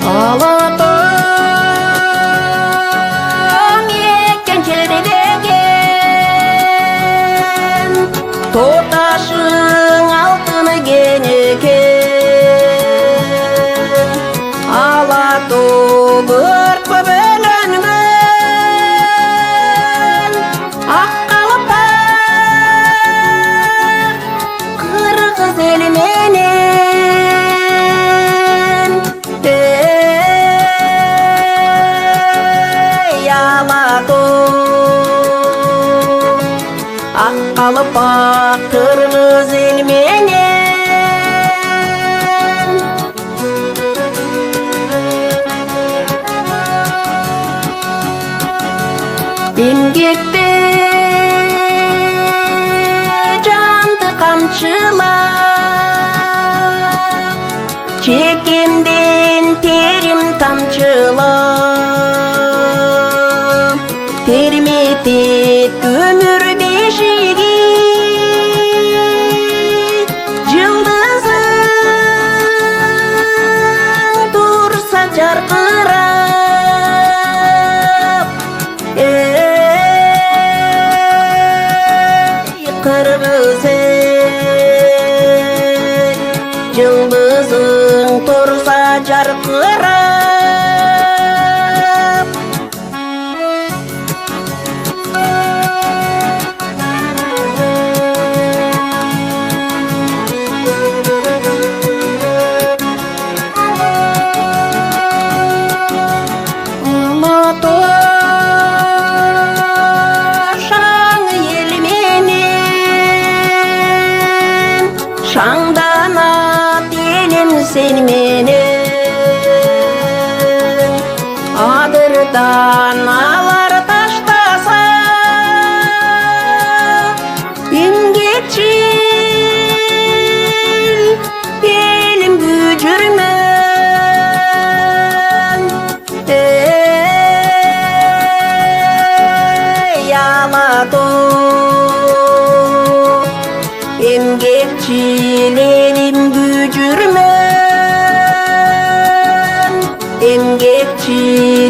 Alatağım ekken çerilegen, Totaşın altını geneken. Alatağım ırkı bölüngen, Akkalıpar Kırgız eli menen. Akkalıpar Kırgız el menen. Emgekte candı kamçılar, Çekemden terim tamçılar. Termet et ömür beşigi, Yıldızın dursa çarkırap. Ey Kırgız el, Yıldızın dursa çarkırap. Şangdan at elim sen menen, Adırdan alar taştasa, Emgekçil elim bücürmen. Ey Alatağım, Emgekçil elim bücürmen. Emgekçil